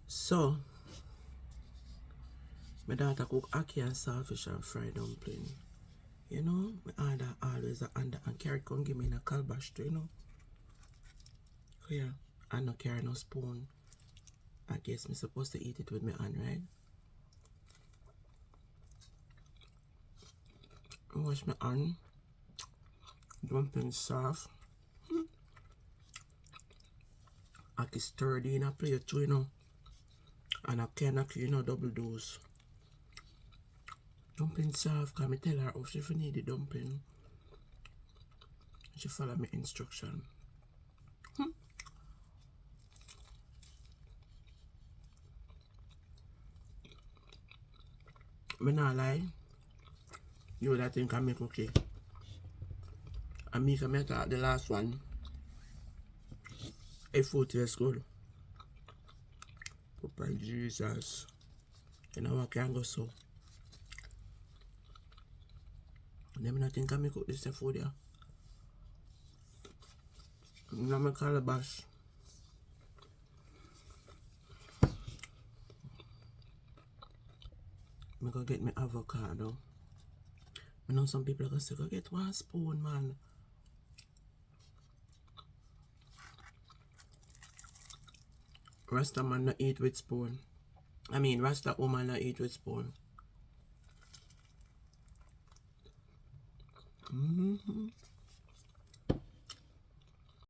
So, my daughter cook ackee and saltfish and fried dumpling. You know, my order always under and carrot come give me in a calabash too, you know. Yeah, I no carry no spoon. I guess me supposed to eat it with my hand, right? Wash my hand. Dumpling soft. Ackee sturdy in a plate too, you know. And I cannot clean a double dose. Dumpling soft, cause me tell her if she need the dumpling. She follow me instruction. Me not lie. You would think I make okay. And me can thought the last one. A food tastes good. Papa Jesus. You know what can go so. And then I think I make this food yeah. Now my calabash. I'm gonna get my avocado. I know some people are gonna say, go get 1 spoon, man. Rasta man not eat with spoon. I mean, Rasta woman not eat with spoon.